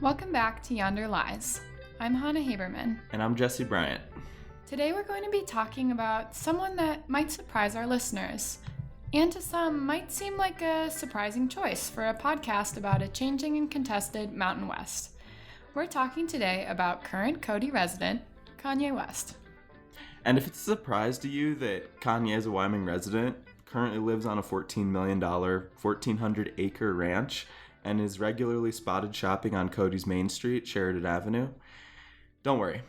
Welcome back to Yonder Lies. I'm Hannah Haberman. And I'm Jesse Bryant. Today we're going to be talking about someone that might surprise our listeners, and to some might seem like a surprising choice for a podcast about a changing and contested Mountain West. We're talking today about current Cody resident, Kanye West. And if it's a surprise to you that Kanye is a Wyoming resident, currently lives on a $14 million, 1,400-acre ranch, and is regularly spotted shopping on Cody's Main Street, Sheridan Avenue, don't worry.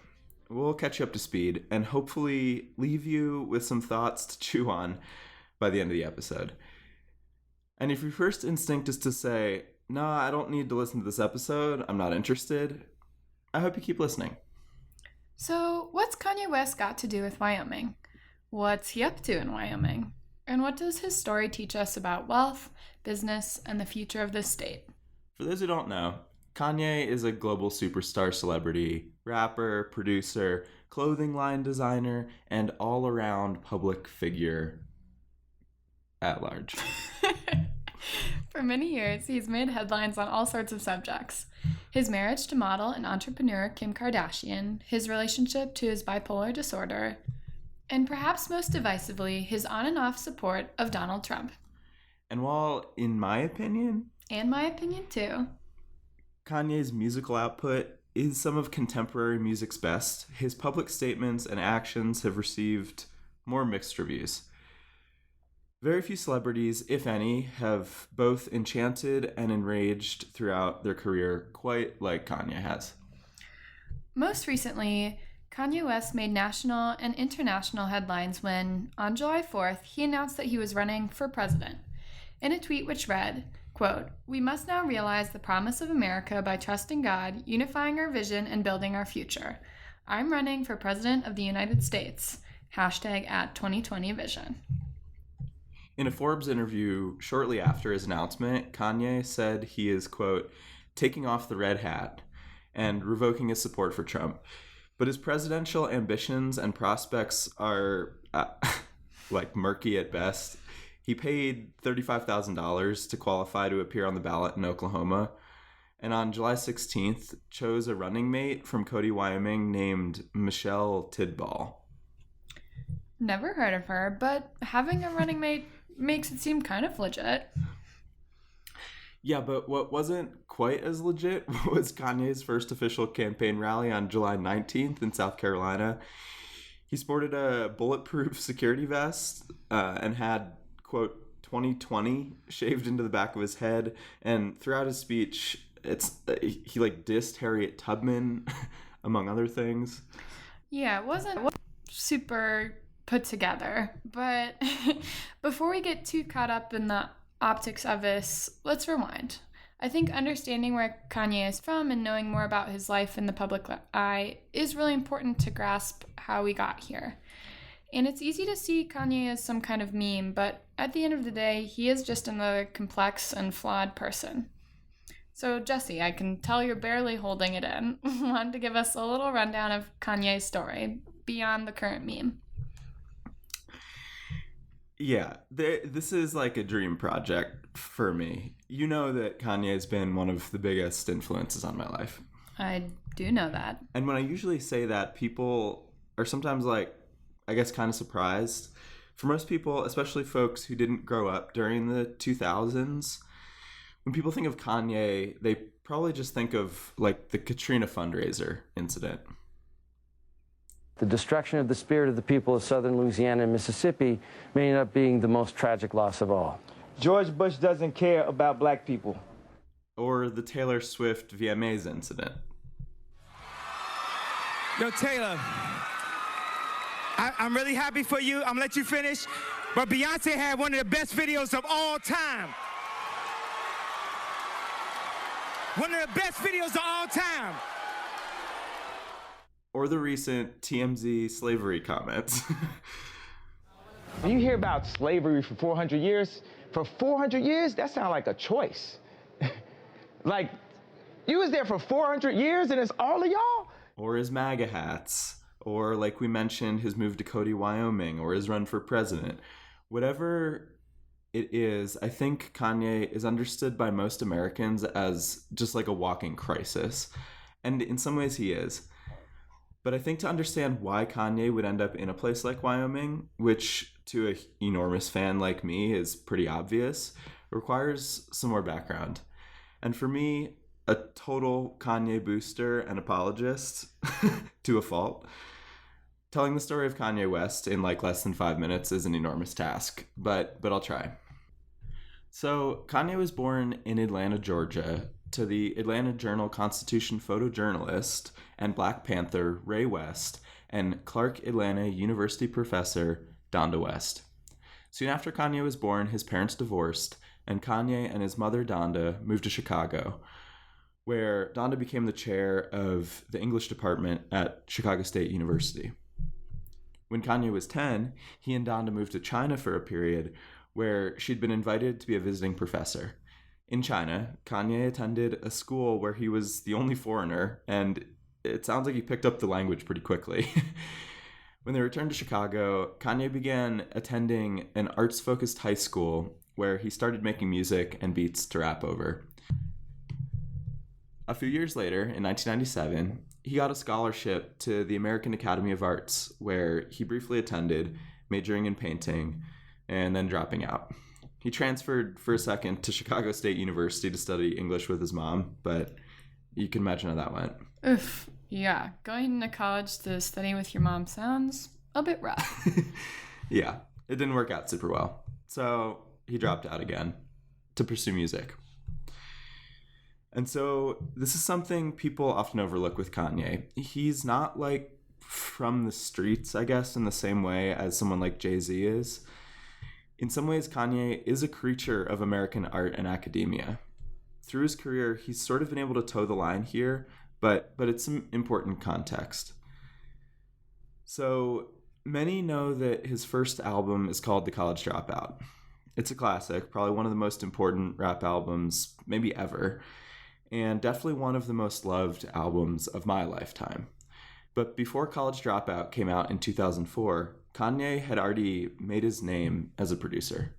We'll catch you up to speed and hopefully leave you with some thoughts to chew on by the end of the episode. And if your first instinct is to say, nah, I don't need to listen to this episode, I'm not interested, I hope you keep listening. So, what's Kanye West got to do with Wyoming? What's he up to in Wyoming? And what does his story teach us about wealth, business, and the future of this state? For those who don't know, Kanye is a global superstar celebrity, rapper, producer, clothing line designer, and all-around public figure at large. For many years, he's made headlines on all sorts of subjects. His marriage to model and entrepreneur Kim Kardashian, his relationship to his bipolar disorder, and perhaps most divisively, his on and off support of Donald Trump. And while, in my opinion... And my opinion, too. Kanye's musical output is some of contemporary music's best. His public statements and actions have received more mixed reviews. Very few celebrities, if any, have both enchanted and enraged throughout their career, quite like Kanye has. Most recently, Kanye West made national and international headlines when, on July 4th, he announced that he was running for president. In a tweet which read, quote, "We must now realize the promise of America by trusting God, unifying our vision, and building our future. I'm running for president of the United States. #@2020vision." In a Forbes interview shortly after his announcement, Kanye said he is, quote, taking off the red hat and revoking his support for Trump. But his presidential ambitions and prospects are, murky at best. He paid $35,000 to qualify to appear on the ballot in Oklahoma, and on July 16th chose a running mate from Cody, Wyoming named Michelle Tidball. Never heard of her, but having a running mate makes it seem kind of legit. Yeah, but what wasn't quite as legit was Kanye's first official campaign rally on July 19th in South Carolina. He sported a bulletproof security vest and had, quote, 2020 shaved into the back of his head. And throughout his speech, he dissed Harriet Tubman, among other things. Yeah, it wasn't super put together. But before we get too caught up in the optics of this, let's rewind. I think understanding where Kanye is from and knowing more about his life in the public eye is really important to grasp how we got here. And it's easy to see Kanye as some kind of meme, but at the end of the day, he is just another complex and flawed person. So, Jesse, I can tell you're barely holding it in. Want to give us a little rundown of Kanye's story beyond the current meme? Yeah, this is like a dream project for me. You know that Kanye's been one of the biggest influences on my life. I do know that. And when I usually say that, people are sometimes I guess kind of surprised. For most people, especially folks who didn't grow up during the 2000s, when people think of Kanye, they probably just think of the Katrina fundraiser incident. The destruction of the spirit of the people of southern Louisiana and Mississippi may end up being the most tragic loss of all. George Bush doesn't care about black people. Or the Taylor Swift VMAs incident. Yo, Taylor, I'm really happy for you. I'm gonna let you finish. But Beyonce had one of the best videos of all time. One of the best videos of all time. Or the recent TMZ slavery comments. When you hear about slavery for 400 years, for 400 years, that sounds like a choice. You was there for 400 years and it's all of y'all? Or his MAGA hats. Or, like we mentioned, his move to Cody, Wyoming, or his run for president. Whatever it is. I think Kanye is understood by most Americans as just like a walking crisis. And in some ways he is. But I think to understand why Kanye would end up in a place like Wyoming, which to an enormous fan like me is pretty obvious, requires some more background. And for me, a total Kanye booster and apologist to a fault, telling the story of Kanye West in like less than 5 minutes is an enormous task, but I'll try. So Kanye was born in Atlanta, Georgia, to the Atlanta Journal-Constitution photojournalist and Black Panther Ray West and Clark Atlanta University professor Donda West. Soon after Kanye was born, his parents divorced, and Kanye and his mother Donda moved to Chicago, where Donda became the chair of the English department at Chicago State University. When Kanye was 10, he and Donda moved to China for a period where she'd been invited to be a visiting professor. In China, Kanye attended a school where he was the only foreigner, and it sounds like he picked up the language pretty quickly. When they returned to Chicago, Kanye began attending an arts-focused high school where he started making music and beats to rap over. A few years later, in 1997, he got a scholarship to the American Academy of Arts, where he briefly attended, majoring in painting, and then dropping out. He transferred for a second to Chicago State University to study English with his mom, but you can imagine how that went. Oof, yeah. Going to college to study with your mom sounds a bit rough. Yeah, it didn't work out super well. So he dropped out again to pursue music. And so this is something people often overlook with Kanye. He's not like from the streets, I guess, in the same way as someone like Jay-Z is. In some ways, Kanye is a creature of American art and academia. Through his career, he's sort of been able to toe the line here, but it's some important context. So many know that his first album is called The College Dropout. It's a classic, probably one of the most important rap albums maybe ever, and definitely one of the most loved albums of my lifetime. But before College Dropout came out in 2004, Kanye had already made his name as a producer.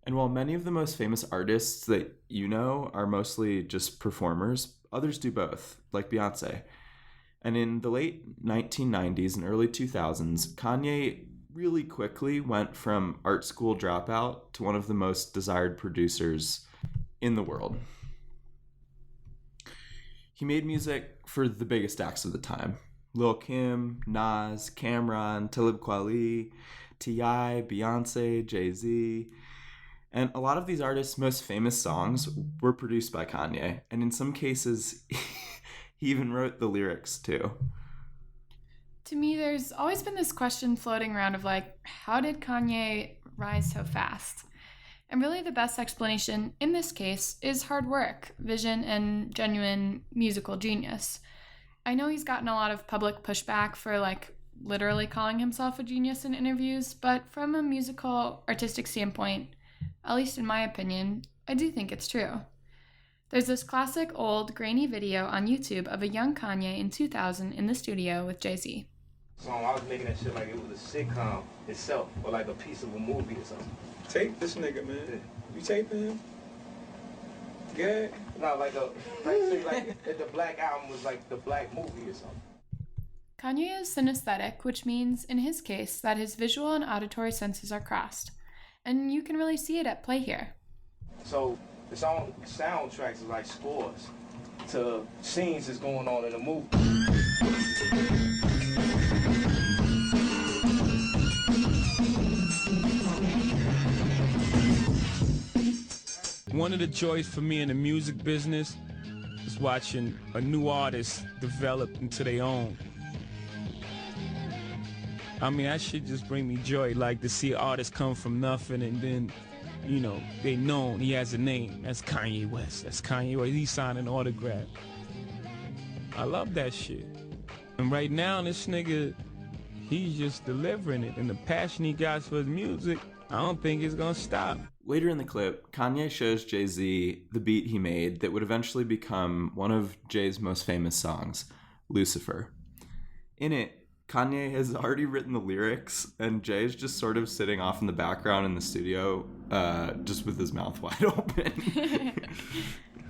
And while many of the most famous artists that you know are mostly just performers, others do both, like Beyonce. And in the late 1990s and early 2000s, Kanye really quickly went from art school dropout to one of the most desired producers in the world. He made music for the biggest acts of the time. Lil' Kim, Nas, Cameron, Talib Kweli, T.I., Beyonce, Jay-Z. And a lot of these artists' most famous songs were produced by Kanye. And in some cases, he even wrote the lyrics too. To me, there's always been this question floating around of like, how did Kanye rise so fast? And really the best explanation in this case is hard work, vision, and genuine musical genius. I know he's gotten a lot of public pushback for like literally calling himself a genius in interviews, but from a musical, artistic standpoint, at least in my opinion, I do think it's true. There's this classic old grainy video on YouTube of a young Kanye in 2000 in the studio with Jay-Z. Song, I was making that shit like it was a sitcom itself, or like a piece of a movie or something. Tape this nigga, man. Yeah. You taping him? Yeah. No, like say like the Black Album was like the Black movie or something. Kanye is synesthetic, which means, in his case, that his visual and auditory senses are crossed. And you can really see it at play here. So the soundtracks are like scores to scenes that's going on in the movie. One of the joys for me in the music business is watching a new artist develop into their own. I mean, that shit just bring me joy, like to see an artist come from nothing and then, you know, they known, he has a name. That's Kanye West. That's Kanye West. He signed an autograph. I love that shit. And right now, this nigga, he's just delivering it. And the passion he got for his music, I don't think it's gonna stop. Later in the clip, Kanye shows Jay-Z the beat he made that would eventually become one of Jay's most famous songs, Lucifer. In it, Kanye has already written the lyrics, and Jay is just sort of sitting off in the background in the studio, just with his mouth wide open.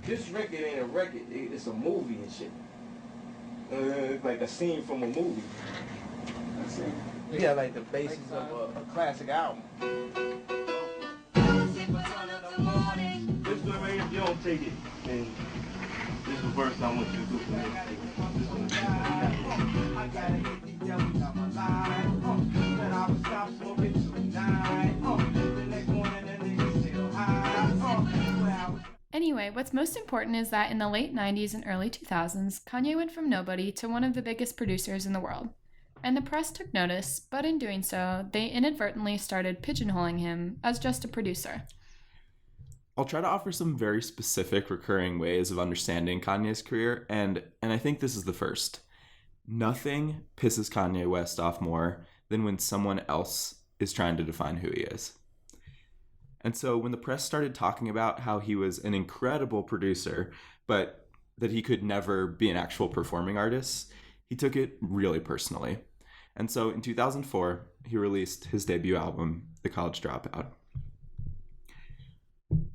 This record ain't a record, it's a movie and shit. It's like a scene from a movie. That's it. Yeah, like the basis of a classic album. This is the way if you don't take it, and this is the verse I want you to do for me. Anyway, what's most important is that in the late 90s and early 2000s, Kanye went from nobody to one of the biggest producers in the world. And the press took notice, but in doing so, they inadvertently started pigeonholing him as just a producer. I'll try to offer some very specific recurring ways of understanding Kanye's career, and I think this is the first. Nothing pisses Kanye West off more than when someone else is trying to define who he is. And so when the press started talking about how he was an incredible producer, but that he could never be an actual performing artist, he took it really personally. And so in 2004, he released his debut album, The College Dropout.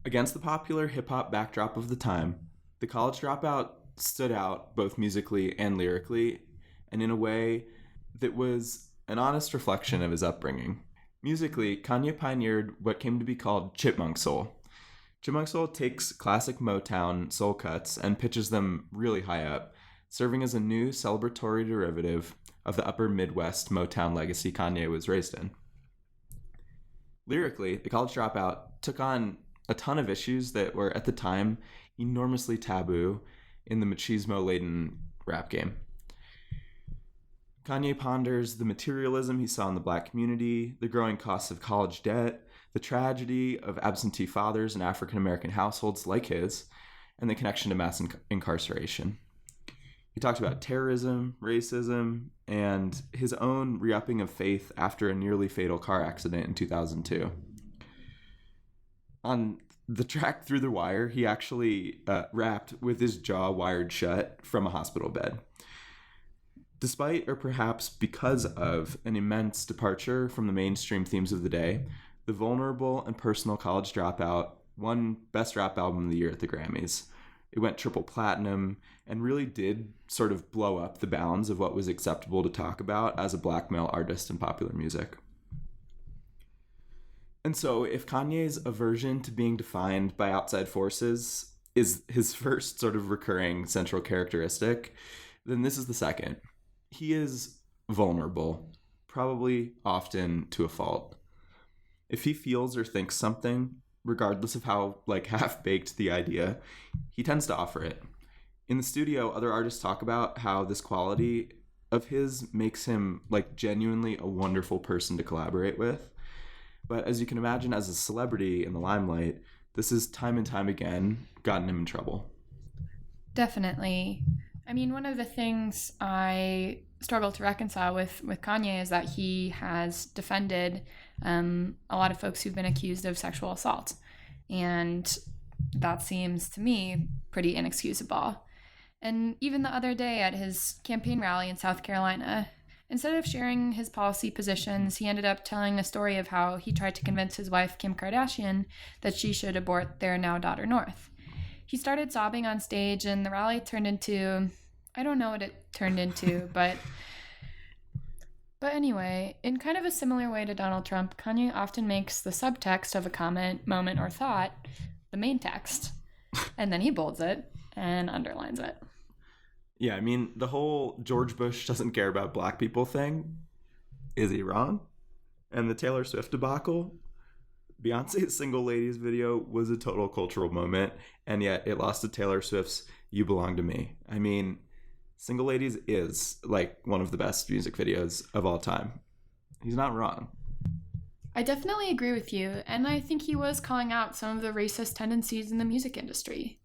Against the popular hip-hop backdrop of the time, The College Dropout stood out both musically and lyrically, and in a way that was an honest reflection of his upbringing. Musically, Kanye pioneered what came to be called chipmunk soul. Chipmunk soul takes classic Motown soul cuts and pitches them really high up, serving as a new celebratory derivative of the upper Midwest Motown legacy Kanye was raised in. Lyrically, The College Dropout took on a ton of issues that were, at the time, enormously taboo in the machismo-laden rap game. Kanye ponders the materialism he saw in the Black community, the growing costs of college debt, the tragedy of absentee fathers in African-American households like his, and the connection to mass incarceration. He talked about terrorism, racism, and his own re-upping of faith after a nearly fatal car accident in 2002. On the track Through the Wire, he actually rapped with his jaw wired shut from a hospital bed. Despite, or perhaps because of, an immense departure from the mainstream themes of the day, the vulnerable and personal College Dropout won Best Rap Album of the Year at the Grammys. It went triple platinum and really did sort of blow up the bounds of what was acceptable to talk about as a Black male artist in popular music. And so if Kanye's aversion to being defined by outside forces is his first sort of recurring central characteristic, then this is the second. He is vulnerable, probably often to a fault. If he feels or thinks something, regardless of how half-baked the idea, he tends to offer it. In the studio, other artists talk about how this quality of his makes him genuinely a wonderful person to collaborate with. But as you can imagine, as a celebrity in the limelight, this has time and time again gotten him in trouble. Definitely. I mean, one of the things I struggle to reconcile with Kanye is that he has defended a lot of folks who've been accused of sexual assault. And that seems to me pretty inexcusable. And even the other day at his campaign rally in South Carolina, instead of sharing his policy positions, he ended up telling a story of how he tried to convince his wife, Kim Kardashian, that she should abort their now daughter, North. He started sobbing on stage, and the rally turned into, I don't know what it turned into, but anyway, in kind of a similar way to Donald Trump, Kanye often makes the subtext of a comment, moment, or thought the main text, and then he bolds it and underlines it. Yeah, I mean, the whole George Bush doesn't care about Black people thing, is he wrong? And the Taylor Swift debacle, Beyonce's Single Ladies video was a total cultural moment, and yet it lost to Taylor Swift's You Belong to Me. I mean, Single Ladies is one of the best music videos of all time. He's not wrong. I definitely agree with you, and I think he was calling out some of the racist tendencies in the music industry.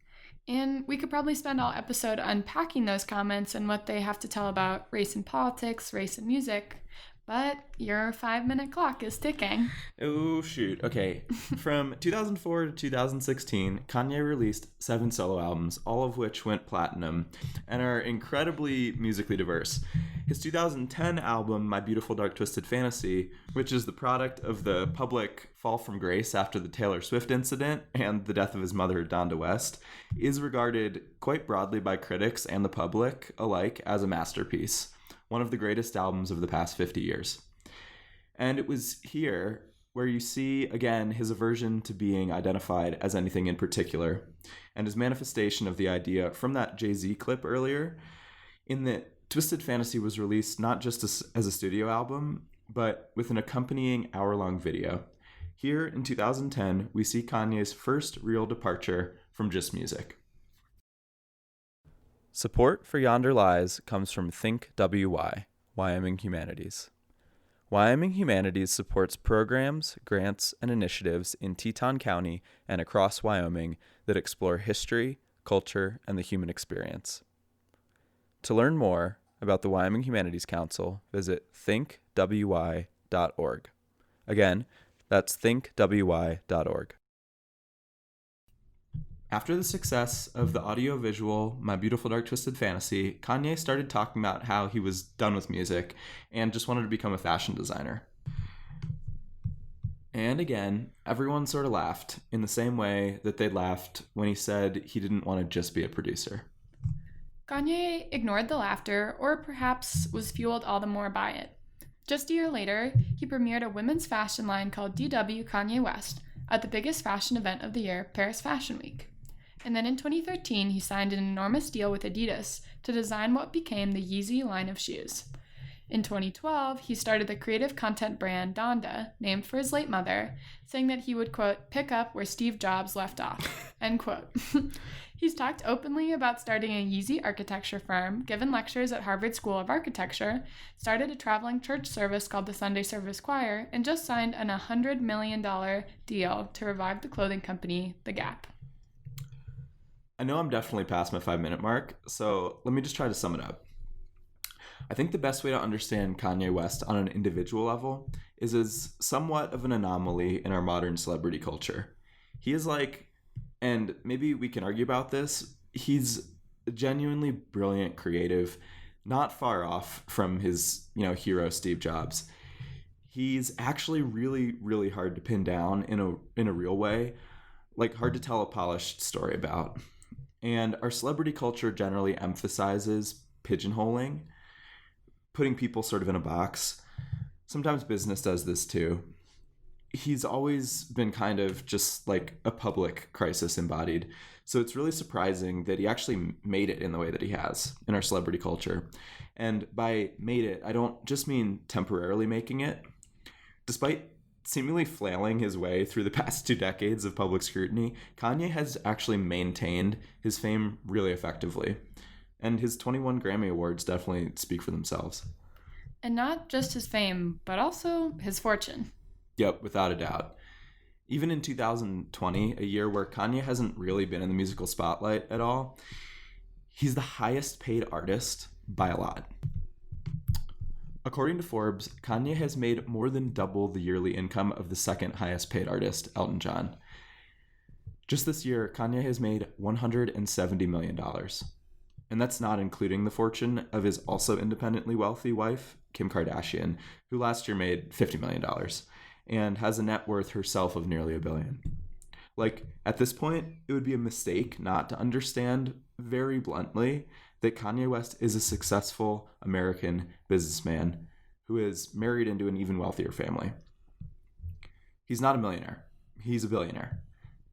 And we could probably spend all episode unpacking those comments and what they have to tell about race in politics, race in music, but your 5-minute clock is ticking. Oh, shoot. Okay. From 2004 to 2016, Kanye released 7 solo albums, all of which went platinum and are incredibly musically diverse. His 2010 album, My Beautiful Dark Twisted Fantasy, which is the product of the public fall from grace after the Taylor Swift incident and the death of his mother, Donda West, is regarded quite broadly by critics and the public alike as a masterpiece, one of the greatest albums of the past 50 years. And it was here where you see, again, his aversion to being identified as anything in particular, and his manifestation of the idea from that Jay-Z clip earlier, in that Twisted Fantasy was released not just as a studio album, but with an accompanying hour-long video. Here in 2010, we see Kanye's first real departure from just music. Support for Yonder Lies comes from Think WY, Wyoming Humanities. Wyoming Humanities supports programs, grants, and initiatives in Teton County and across Wyoming that explore history, culture, and the human experience. To learn more about the Wyoming Humanities Council, visit thinkwy.org. Again, that's thinkwy.org. After the success of the audio-visual My Beautiful Dark Twisted Fantasy, Kanye started talking about how he was done with music and just wanted to become a fashion designer. And again, everyone sort of laughed in the same way that they laughed when he said he didn't want to just be a producer. Kanye ignored the laughter, or perhaps was fueled all the more by it. Just a year later, he premiered a women's fashion line called DW Kanye West at the biggest fashion event of the year, Paris Fashion Week. And then in 2013, he signed an enormous deal with Adidas to design what became the Yeezy line of shoes. In 2012, he started the creative content brand Donda, named for his late mother, saying that he would, quote, pick up where Steve Jobs left off, end quote. He's talked openly about starting a Yeezy architecture firm, given lectures at Harvard School of Architecture, started a traveling church service called the Sunday Service Choir, and just signed an $100 million deal to revive the clothing company, The Gap. I know I'm definitely past my 5-minute mark, so let me just try to sum it up. I think the best way to understand Kanye West on an individual level is as somewhat of an anomaly in our modern celebrity culture. He is like, and maybe we can argue about this, he's a genuinely brilliant creative, not far off from his, hero Steve Jobs. He's actually really, really hard to pin down in a real way, like hard to tell a polished story about. And our celebrity culture generally emphasizes pigeonholing, putting people sort of in a box. Sometimes business does this too. He's always been kind of just like a public crisis embodied. So it's really surprising that he actually made it in the way that he has in our celebrity culture. And by made it, I don't just mean temporarily making it. Despite seemingly flailing his way through the past 2 decades of public scrutiny, Kanye has actually maintained his fame really effectively. And his 21 Grammy Awards definitely speak for themselves. And not just his fame, but also his fortune. Yep, without a doubt. Even in 2020, a year where Kanye hasn't really been in the musical spotlight at all, he's the highest paid artist by a lot. According to Forbes, Kanye has made more than double the yearly income of the second highest paid artist, Elton John. Just this year, Kanye has made $170 million. And that's not including the fortune of his also independently wealthy wife, Kim Kardashian, who last year made $50 million and has a net worth herself of nearly $1 billion. Like, at this point, it would be a mistake not to understand very bluntly that Kanye West is a successful American businessman who is married into an even wealthier family. He's not a millionaire. He's a billionaire.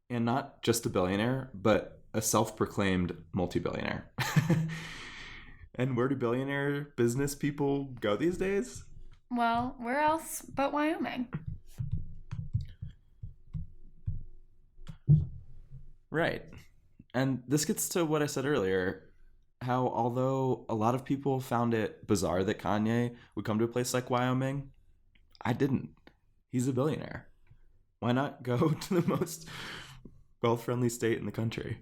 And not just a billionaire, but a self-proclaimed multi-billionaire. And where do billionaire business people go these days? Well, where else but Wyoming? Right. And this gets to what I said earlier, how although a lot of people found it bizarre that Kanye would come to a place like Wyoming, I didn't. He's a billionaire. Why not go to the most wealth-friendly state in the country?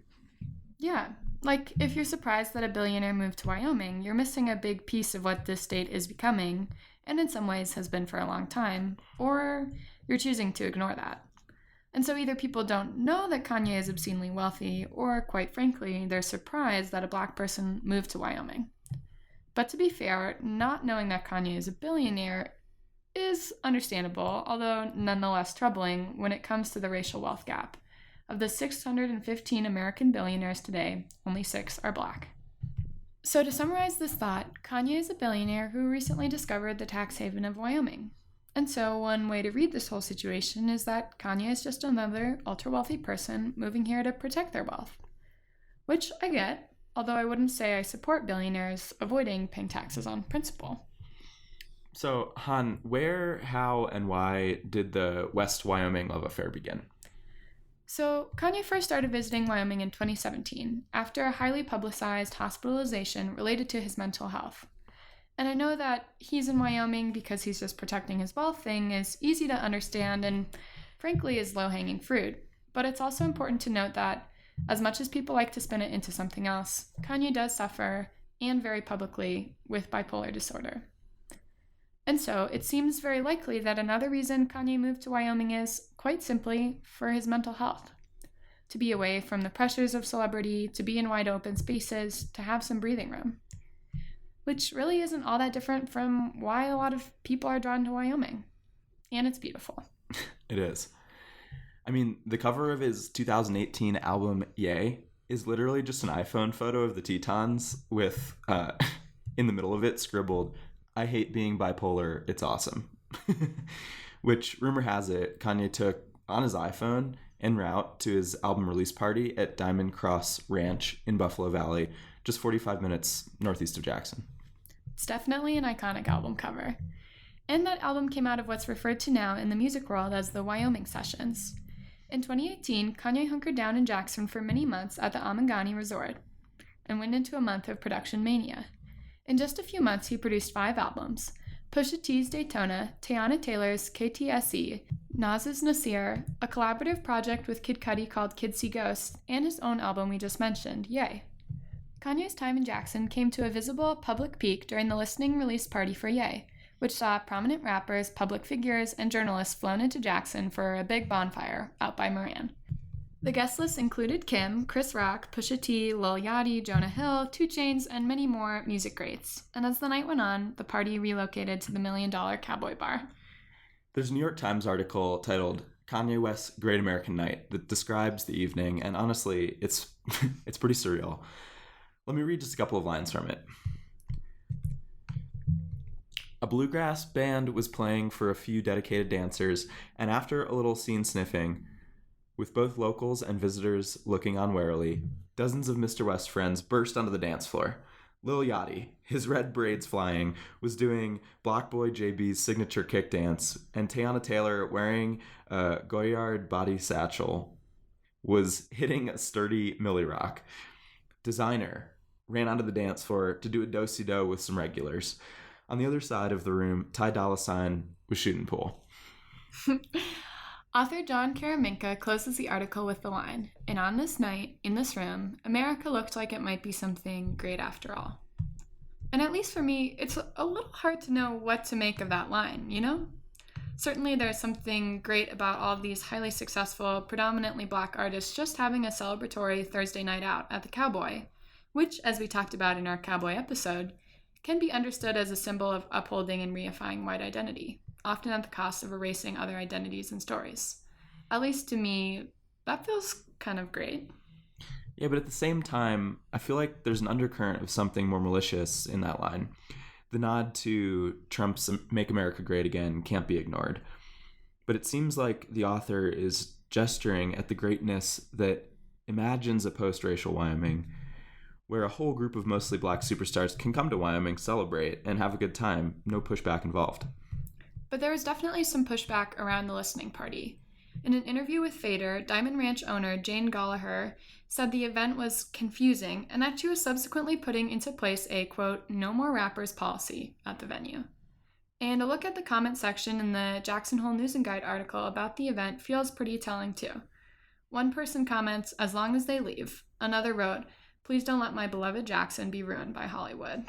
Yeah, like if you're surprised that a billionaire moved to Wyoming, you're missing a big piece of what this state is becoming, and in some ways has been for a long time, or you're choosing to ignore that. And so either people don't know that Kanye is obscenely wealthy, or quite frankly, they're surprised that a Black person moved to Wyoming. But to be fair, not knowing that Kanye is a billionaire is understandable, although nonetheless troubling when it comes to the racial wealth gap. Of the 615 American billionaires today, only 6 are Black. So to summarize this thought, Kanye is a billionaire who recently discovered the tax haven of Wyoming. And so one way to read this whole situation is that Kanye is just another ultra-wealthy person moving here to protect their wealth. Which I get, although I wouldn't say I support billionaires avoiding paying taxes on principle. So, Han, where, how, and why did the West Wyoming love affair begin? So, Kanye first started visiting Wyoming in 2017 after a highly publicized hospitalization related to his mental health. And I know that he's in Wyoming because he's just protecting his wealth thing is easy to understand and, frankly, is low-hanging fruit. But it's also important to note that, as much as people like to spin it into something else, Kanye does suffer, and very publicly, with bipolar disorder. And so, it seems very likely that another reason Kanye moved to Wyoming is, quite simply, for his mental health. To be away from the pressures of celebrity, to be in wide open spaces, to have some breathing room. Which really isn't all that different from why a lot of people are drawn to Wyoming. And it's beautiful. It is. I mean, the cover of his 2018 album, Yay, is literally just an iPhone photo of the Tetons with, in the middle of it, scribbled, "I hate being bipolar, it's awesome." Which, rumor has it, Kanye took on his iPhone en route to his album release party at Diamond Cross Ranch in Buffalo Valley, just 45 minutes northeast of Jackson. It's definitely an iconic album cover. And that album came out of what's referred to now in the music world as the Wyoming Sessions. In 2018, Kanye hunkered down in Jackson for many months at the Amangani Resort and went into a month of production mania. In just a few months, he produced 5 albums: Pusha T's Daytona, Teyana Taylor's KTSE, Nas's Nasir, a collaborative project with Kid Cudi called Kids See Ghosts, and his own album we just mentioned, Yay. Kanye's time in Jackson came to a visible public peak during the listening release party for Yay, which saw prominent rappers, public figures, and journalists flown into Jackson for a big bonfire out by Moran. The guest list included Kim, Chris Rock, Pusha T, Lil Yachty, Jonah Hill, 2 Chainz, and many more music greats. And as the night went on, the party relocated to the $1 Million Cowboy Bar. There's a New York Times article titled Kanye West's Great American Night that describes the evening, and honestly, it's pretty surreal. Let me read just a couple of lines from it. A bluegrass band was playing for a few dedicated dancers, and after a little scene sniffing, with both locals and visitors looking on warily, dozens of Mr. West friends burst onto the dance floor. Lil Yachty, his red braids flying, was doing Block Boy JB's signature kick dance, and Teyana Taylor, wearing a Goyard body satchel, was hitting a sturdy Millie Rock. Designer ran onto the dance floor to do a do-si-do with some regulars. On the other side of the room, Ty Dolla $ign was shooting pool. Author John Karaminka closes the article with the line, "And on this night, in this room, America looked like it might be something great after all." And at least for me, it's a little hard to know what to make of that line, you know? Certainly there's something great about all of these highly successful, predominantly Black artists just having a celebratory Thursday night out at the Cowboy, which, as we talked about in our Cowboy episode, can be understood as a symbol of upholding and reifying white identity, often at the cost of erasing other identities and stories. At least to me, that feels kind of great. Yeah, but at the same time, I feel like there's an undercurrent of something more malicious in that line. The nod to Trump's Make America Great Again can't be ignored. But it seems like the author is gesturing at the greatness that imagines a post-racial Wyoming, where a whole group of mostly Black superstars can come to Wyoming, celebrate, and have a good time, no pushback involved. But there was definitely some pushback around the listening party. In an interview with Fader, Diamond Ranch owner Jane Gallagher said the event was confusing and that she was subsequently putting into place a, quote, "no more rappers" policy at the venue. And a look at the comment section in the Jackson Hole News and Guide article about the event feels pretty telling too. One person comments, "as long as they leave." Another wrote, "please don't let my beloved Jackson be ruined by Hollywood."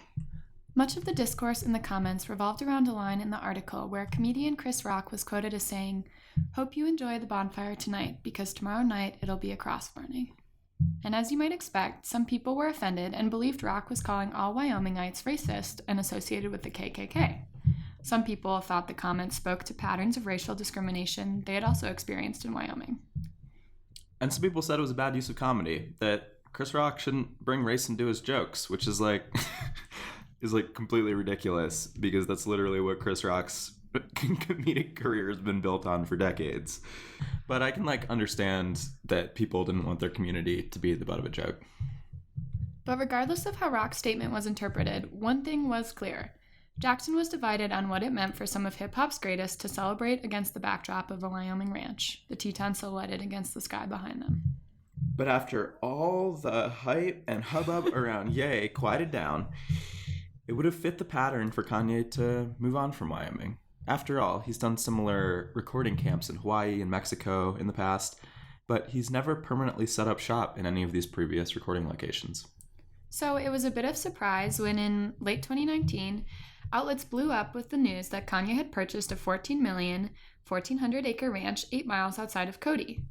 Much of the discourse in the comments revolved around a line in the article where comedian Chris Rock was quoted as saying, "hope you enjoy the bonfire tonight because tomorrow night it'll be a cross burning." And as you might expect, some people were offended and believed Rock was calling all Wyomingites racist and associated with the KKK. Some people thought the comments spoke to patterns of racial discrimination they had also experienced in Wyoming. And some people said it was a bad use of comedy, that Chris Rock shouldn't bring race into his jokes, which is like completely ridiculous, because that's literally what Chris Rock's comedic career has been built on for decades. But I can understand that people didn't want their community to be the butt of a joke. But regardless of how Rock's statement was interpreted, one thing was clear. Jackson was divided on what it meant for some of hip-hop's greatest to celebrate against the backdrop of a Wyoming ranch, the Teton silhouetted against the sky behind them. But after all the hype and hubbub around Ye quieted down, it would have fit the pattern for Kanye to move on from Wyoming. After all, he's done similar recording camps in Hawaii and Mexico in the past, but he's never permanently set up shop in any of these previous recording locations. So it was a bit of surprise when in late 2019, outlets blew up with the news that Kanye had purchased a $14 million, 1,400-acre ranch 8 miles outside of Cody.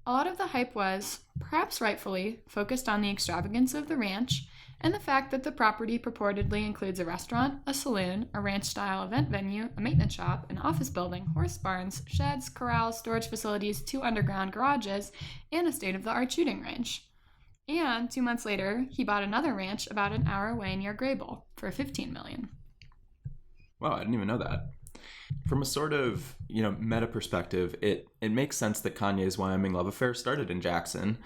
A lot of the hype was, perhaps rightfully, focused on the extravagance of the ranch and the fact that the property purportedly includes a restaurant, a saloon, a ranch-style event venue, a maintenance shop, an office building, horse barns, sheds, corrals, storage facilities, 2 underground garages, and a state-of-the-art shooting range. And 2 months later, he bought another ranch about an hour away near Grable for $15 million. Wow, I didn't even know that. From a sort of, meta perspective, it makes sense that Kanye's Wyoming love affair started in Jackson,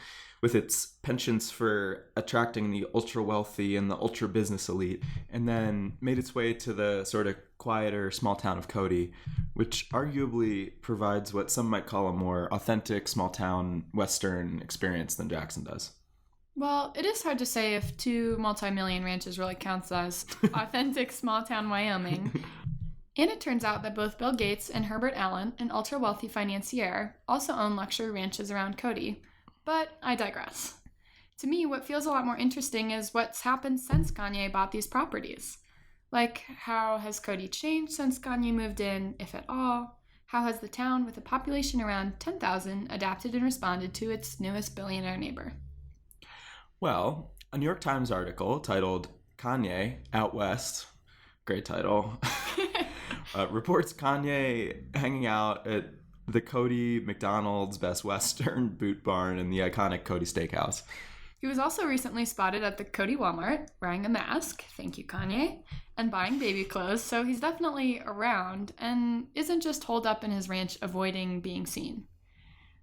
with its penchants for attracting the ultra-wealthy and the ultra-business elite, and then made its way to the sort of quieter small town of Cody, which arguably provides what some might call a more authentic small-town Western experience than Jackson does. Well, it is hard to say if 2 multi-million ranches really counts as authentic small-town Wyoming. And it turns out that both Bill Gates and Herbert Allen, an ultra-wealthy financier, also own luxury ranches around Cody. But I digress. To me, what feels a lot more interesting is what's happened since Kanye bought these properties. Like, how has Cody changed since Kanye moved in, if at all? How has the town, with a population around 10,000, adapted and responded to its newest billionaire neighbor? Well, a New York Times article titled Kanye Out West, great title, reports Kanye hanging out at the Cody McDonald's Best Western Boot Barn and the iconic Cody Steakhouse. He was also recently spotted at the Cody Walmart wearing a mask, thank you Kanye, and buying baby clothes, so he's definitely around and isn't just holed up in his ranch avoiding being seen.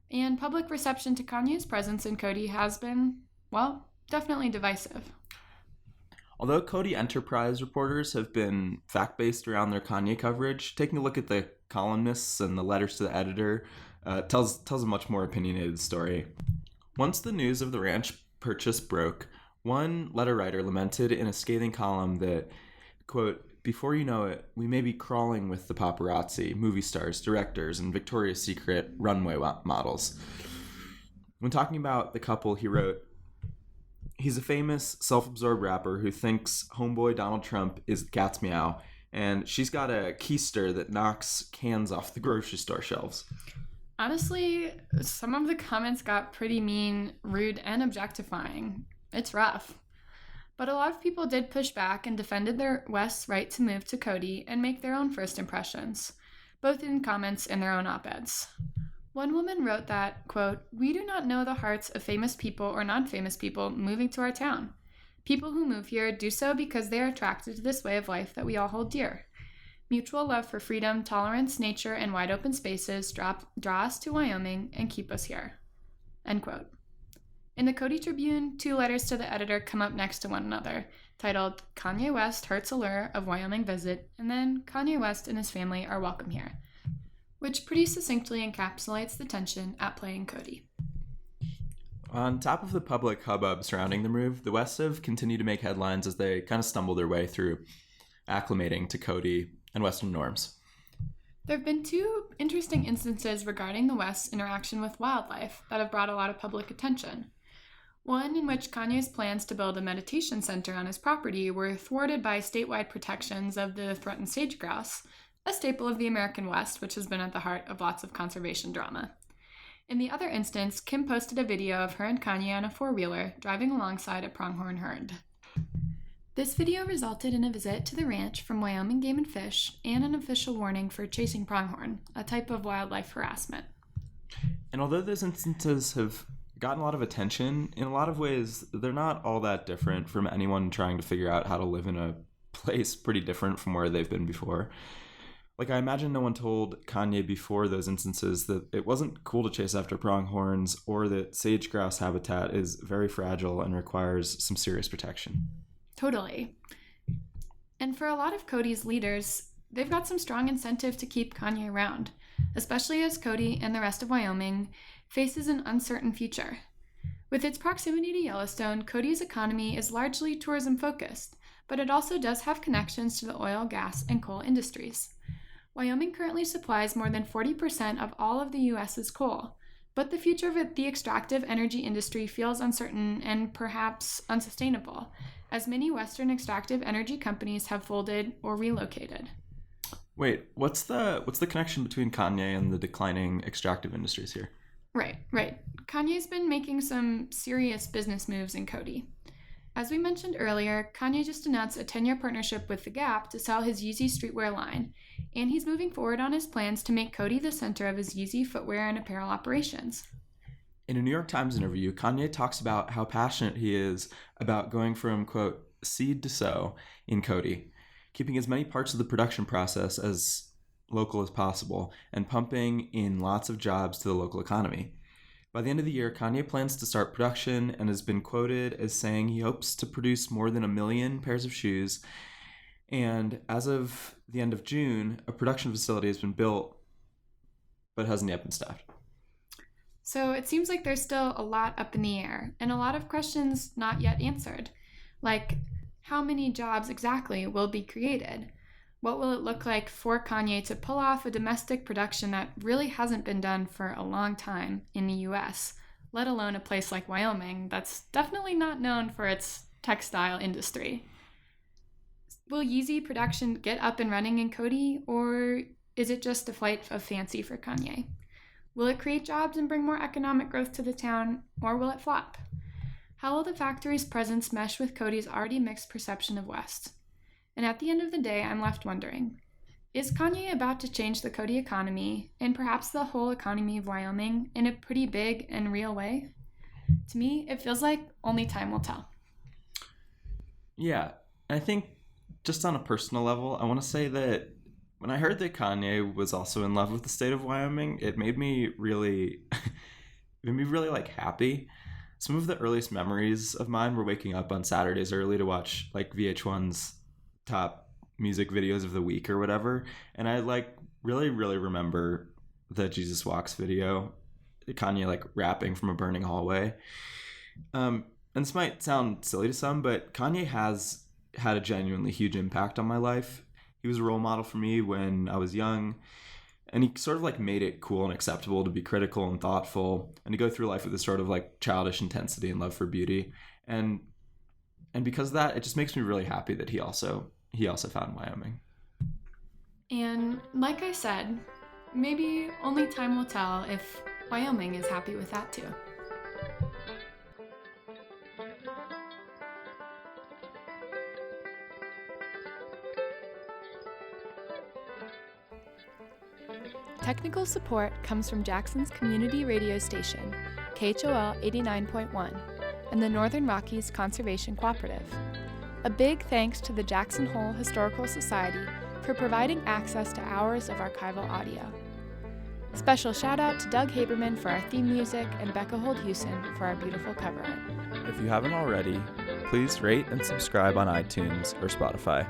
And public reception to Kanye's presence in Cody has been, well, definitely divisive. Although Cody Enterprise reporters have been fact-based around their Kanye coverage, taking a look at the columnists and the letters to the editor tells a much more opinionated story. Once the news of the ranch purchase broke, one letter writer lamented in a scathing column that, quote, "Before you know it, we may be crawling with the paparazzi, movie stars, directors, and Victoria's Secret runway models." When talking about the couple, he wrote, "He's a famous, self-absorbed rapper who thinks homeboy Donald Trump is cat's meow, and she's got a keister that knocks cans off the grocery store shelves." Honestly, some of the comments got pretty mean, rude, and objectifying. It's rough. But a lot of people did push back and defended their West's right to move to Cody and make their own first impressions, both in comments and their own op-eds. One woman wrote that, quote, "We do not know the hearts of famous people or non-famous people moving to our town. People who move here do so because they are attracted to this way of life that we all hold dear. Mutual love for freedom, tolerance, nature, and wide open spaces draw us to Wyoming and keep us here." End quote. In the Cody Tribune, 2 letters to the editor come up next to one another, titled "Kanye West Hurts Allure of Wyoming Visit," and then "Kanye West and his family are welcome here," which pretty succinctly encapsulates the tension at play in Cody. On top of the public hubbub surrounding the move, the West have continued to make headlines as they kind of stumble their way through acclimating to Cody and Western norms. There have been 2 interesting instances regarding the West's interaction with wildlife that have brought a lot of public attention. One in which Kanye's plans to build a meditation center on his property were thwarted by statewide protections of the threatened sage-grouse, a staple of the American West, which has been at the heart of lots of conservation drama. In the other instance, Kim posted a video of her and Kanye on a four-wheeler driving alongside a pronghorn herd. This video resulted in a visit to the ranch from Wyoming Game and Fish and an official warning for chasing pronghorn, a type of wildlife harassment. And although those instances have gotten a lot of attention, in a lot of ways, they're not all that different from anyone trying to figure out how to live in a place pretty different from where they've been before. Like, I imagine no one told Kanye before those instances that it wasn't cool to chase after pronghorns or that sage grouse habitat is very fragile and requires some serious protection. Totally. And for a lot of Cody's leaders, they've got some strong incentive to keep Kanye around, especially as Cody and the rest of Wyoming faces an uncertain future. With its proximity to Yellowstone, Cody's economy is largely tourism-focused, but it also does have connections to the oil, gas, and coal industries. Wyoming currently supplies more than 40% of all of the U.S.'s coal, but the future of the extractive energy industry feels uncertain and perhaps unsustainable, as many Western extractive energy companies have folded or relocated. Wait, what's the connection between Kanye and the declining extractive industries here? Right. Kanye's been making some serious business moves in Cody. As we mentioned earlier, Kanye just announced a 10-year partnership with The Gap to sell his Yeezy streetwear line, and he's moving forward on his plans to make Cody the center of his Yeezy footwear and apparel operations. In a New York Times interview, Kanye talks about how passionate he is about going from, quote, seed to sow in Cody, keeping as many parts of the production process as local as possible, and pumping in lots of jobs to the local economy. By the end of the year, Kanye plans to start production and has been quoted as saying he hopes to produce more than 1 million pairs of shoes. And as of the end of June, a production facility has been built, but hasn't yet been staffed. So it seems like there's still a lot up in the air, and a lot of questions not yet answered. Like, how many jobs exactly will be created? What will it look like for Kanye to pull off a domestic production that really hasn't been done for a long time in the US, let alone a place like Wyoming that's definitely not known for its textile industry? Will Yeezy production get up and running in Cody, or is it just a flight of fancy for Kanye? Will it create jobs and bring more economic growth to the town, or will it flop? How will the factory's presence mesh with Cody's already mixed perception of West? And at the end of the day, I'm left wondering, is Kanye about to change the Cody economy, and perhaps the whole economy of Wyoming, in a pretty big and real way? To me, it feels like only time will tell. Yeah, I think just on a personal level, I want to say that when I heard that Kanye was also in love with the state of Wyoming, it made me really like happy. Some of the earliest memories of mine were waking up on Saturdays early to watch like VH1's top music videos of the week or whatever, and I like really remember the Jesus Walks video, Kanye like rapping from a burning hallway. And this might sound silly to some, but Kanye has had a genuinely huge impact on my life. He was a role model for me when I was young, and he sort of like made it cool and acceptable to be critical and thoughtful and to go through life with this sort of like childish intensity and love for beauty. And because of that, it just makes me really happy that he also found Wyoming. And like I said, maybe only time will tell if Wyoming is happy with that too. Technical support comes from Jackson's community radio station, KHOL 89.1, and the Northern Rockies Conservation Cooperative. A big thanks to the Jackson Hole Historical Society for providing access to hours of archival audio. Special shout out to Doug Haberman for our theme music and Becca Holt-Hewson for our beautiful cover art. If you haven't already, please rate and subscribe on iTunes or Spotify.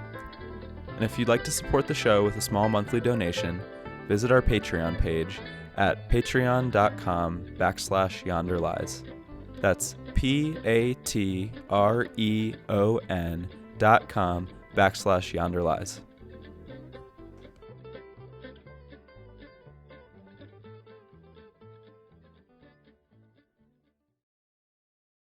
And if you'd like to support the show with a small monthly donation, visit our Patreon page at patreon.com/yonderlies. That's patreon.com/yonderlies.